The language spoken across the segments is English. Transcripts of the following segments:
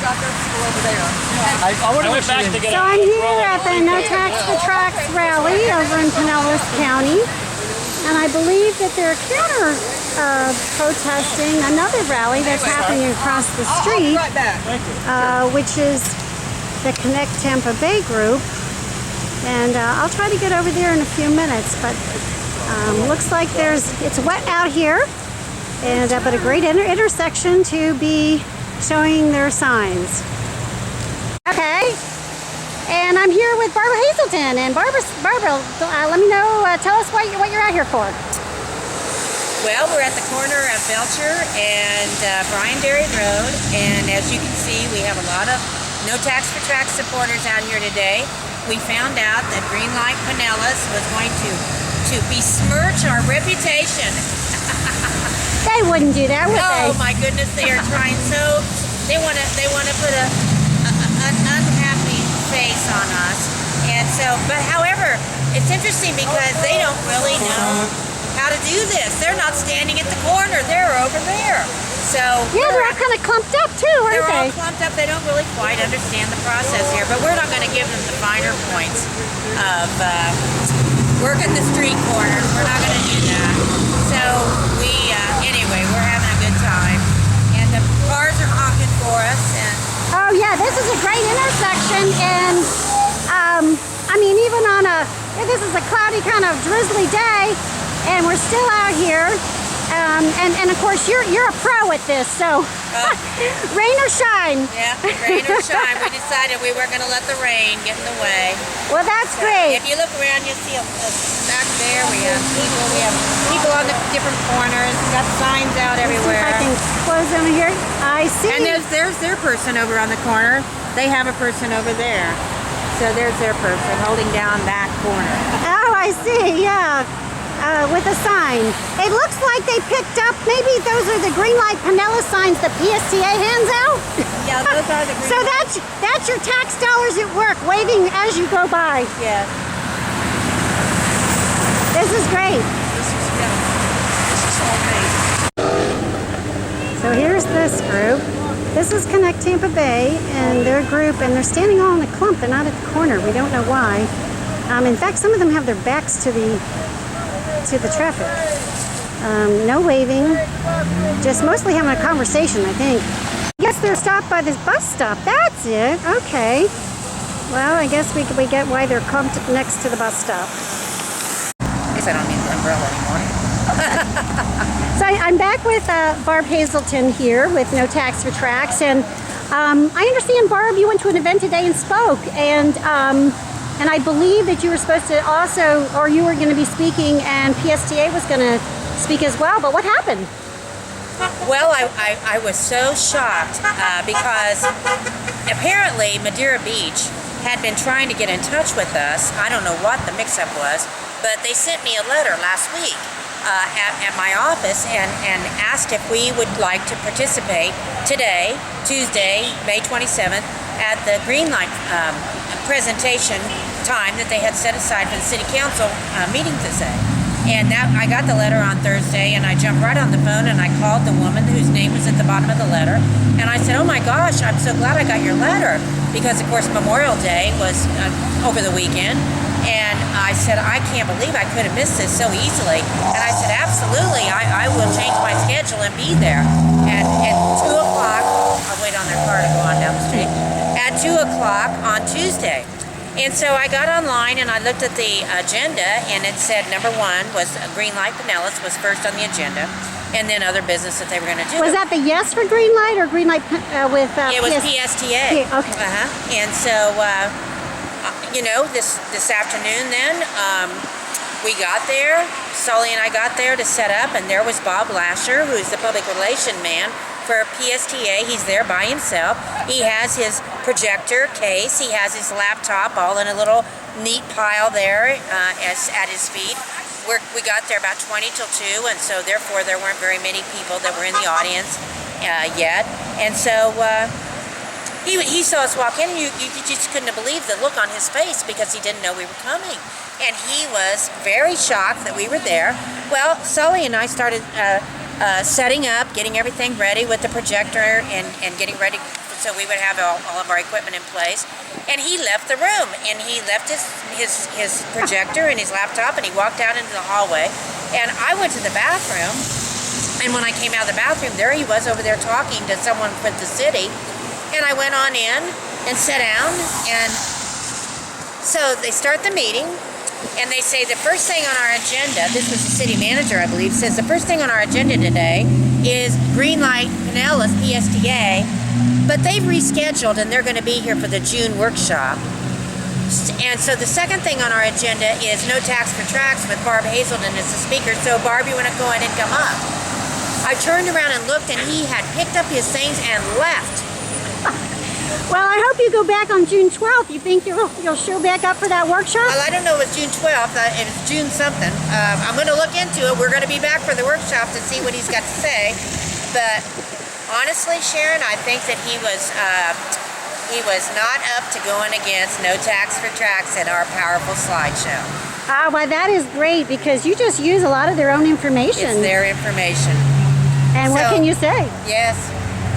got their people over there. I went back to get So I'm here at the No Tax for Tracks rally over in Pinellas County, and I believe that they're counter protesting another rally that's happening across the street, I'll be right back. which is the Connect Tampa Bay group. And I'll try to get over there in a few minutes, but looks like it's wet out here, and but a great intersection to be showing their signs. Okay, and I'm here with Barbara Hazelton, and Barbara, let me know, tell us what you're out here for. Well, we're at the corner of Belcher and Bryan Dairy Road, and as you can see, we have a lot of No Tax for Tracks supporters out here today. We found out that Greenlight Pinellas was going to besmirch our reputation. They wouldn't do that, would they? Oh my goodness, they are trying so. They want to put an unhappy face on us, and so. But however, it's interesting because they don't really know how to do this. They're not standing at the corner; they're over there. So yeah, they're all kind of clumped up too, aren't they're they? all clumped up. They don't really quite understand the process here, but we're not going to give them the finer points of working the street corners. We're not going to do that. So anyway, we're having a good time, and the cars are honking for us. And Oh yeah, this is a great intersection, and I mean, even on this is a cloudy kind of drizzly day, and we're still out here. And of course you're a pro at this, so rain or shine. Yeah, rain or shine. We decided we weren't going to let the rain get in the way. Well, that's So great. if you look around, you'll see back there we have people on the different corners. We've got signs out everywhere. I can close them here. I see. And there's their person over on the corner. They have a person over there. So there's their person holding down that corner. Oh, I see. Yeah. With a sign. It looks like they picked up, maybe those are the Greenlight Pinellas signs the PSTA hands out. Yeah, those are the So that's your tax dollars at work, waving as you go by. Yeah. This is great. This is all made. So here's this group. This is Connect Tampa Bay and their group, and they're standing all in a clump. They're not at the corner. We don't know why. In fact, some of them have their backs to the traffic. No waving, just mostly having a conversation, I think. I guess they're stopped by this bus stop. That's it. Okay. Well, I guess we get why they're clumped next to the bus stop. I guess I don't need the umbrella anymore. So I'm back with Barb Hazelton here with No Tax for Tracks, and I understand, Barb, you went to an event today and spoke, and I believe that you were supposed to also, or you were going to be speaking, and PSTA was going to speak as well, but what happened? Well, I was so shocked because apparently Madeira Beach had been trying to get in touch with us. I don't know what the mix-up was, but they sent me a letter last week at my office and asked if we would like to participate today, Tuesday, May 27th, at the Greenlight presentation time that they had set aside for the city council meeting today. And I got the letter on Thursday, and I jumped right on the phone and I called the woman whose name was at the bottom of the letter, and I said, oh my gosh, I'm so glad I got your letter, because of course Memorial Day was over the weekend, and I said, I can't believe I could have missed this so easily. And I said, absolutely, I will change my schedule and be there. And at 2 o'clock, I'll wait on their car to go on down the street, at 2 o'clock on Tuesday. And so I got online and I looked at the agenda, and it said number 1 was Greenlight Pinellas was first on the agenda, and then other business that they were going to do. Was that the yes for Greenlight or Greenlight with It was PSTA. Okay. And so, this afternoon then, we got there, Sully and I got there to set up, and there was Bob Lasher, who's the public relation man for PSTA. He's there by himself. He has his projector case. He has his laptop all in a little neat pile there at his feet. We got there about 20 till 2, and so therefore there weren't very many people that were in the audience yet. And so he saw us walk in, and you just couldn't believe the look on his face, because he didn't know we were coming. And he was very shocked that we were there. Well, Sully and I started setting up, getting everything ready with the projector, and getting ready so we would have all of our equipment in place. And he left the room, and he left his projector and his laptop, and he walked out into the hallway. And I went to the bathroom, and when I came out of the bathroom, there he was over there talking to someone from the city. And I went on in and sat down, and so they start the meeting, and they say the first thing on our agenda, this was the city manager, I believe, says the first thing on our agenda today is Greenlight Pinellas, PSTA, but they've rescheduled and they're going to be here for the June workshop. And so the second thing on our agenda is No Tax for Tracks with Barb Hazelden as the speaker. So Barb, you want to go ahead and come up? I turned around and looked, and he had picked up his things and left. Well, I hope you go back on June 12th. You think you'll show back up for that workshop? Well, I don't know if it's June 12th. It was June something. I'm going to look into it. We're going to be back for the workshop to see what he's got to say. But honestly, Sharon, I think that he was not up to going against No Tax for Tracks in our powerful slideshow. Well, that is great because you just use a lot of their own information. It's their information. And what can you say? Yes.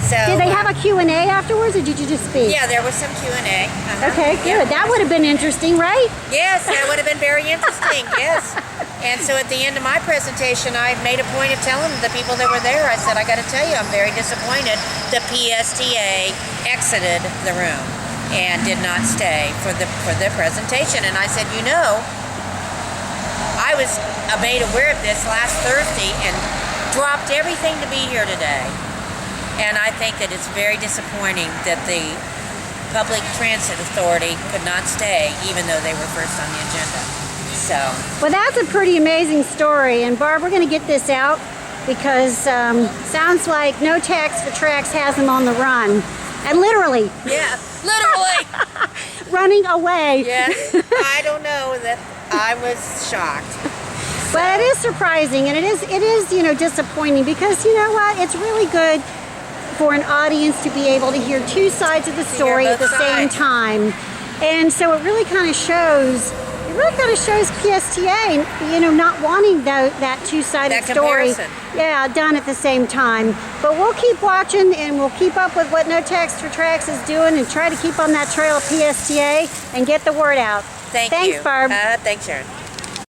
So, did they have a Q&A afterwards, or did you just speak? Yeah, there was some Q&A. Okay, good. That would have been interesting, right? Yes, that would have been very interesting, yes. And so at the end of my presentation, I made a point of telling the people that were there, I said, I got to tell you, I'm very disappointed. The PSTA exited the room and did not stay for the presentation. And I said, you know, I was made aware of this last Thursday and dropped everything to be here today. And I think that it's very disappointing that the Public Transit Authority could not stay, even though they were first on the agenda. So. Well, that's a pretty amazing story. And Barb, we're going to get this out because sounds like No Tax for Tracks has them on the run. And literally. Yeah, literally. Running away. Yes. I don't know, that I was shocked. But it is surprising, and it is disappointing because you know what? It's really good for an audience to be able to hear two sides of the story at the same time. And so it really kind of shows PSTA, not wanting that two-sided story done at the same time. But we'll keep watching, and we'll keep up with what No Tax for Tracks is doing and try to keep on that trail of PSTA and get the word out. Thanks, Barb. Thanks, Sharon.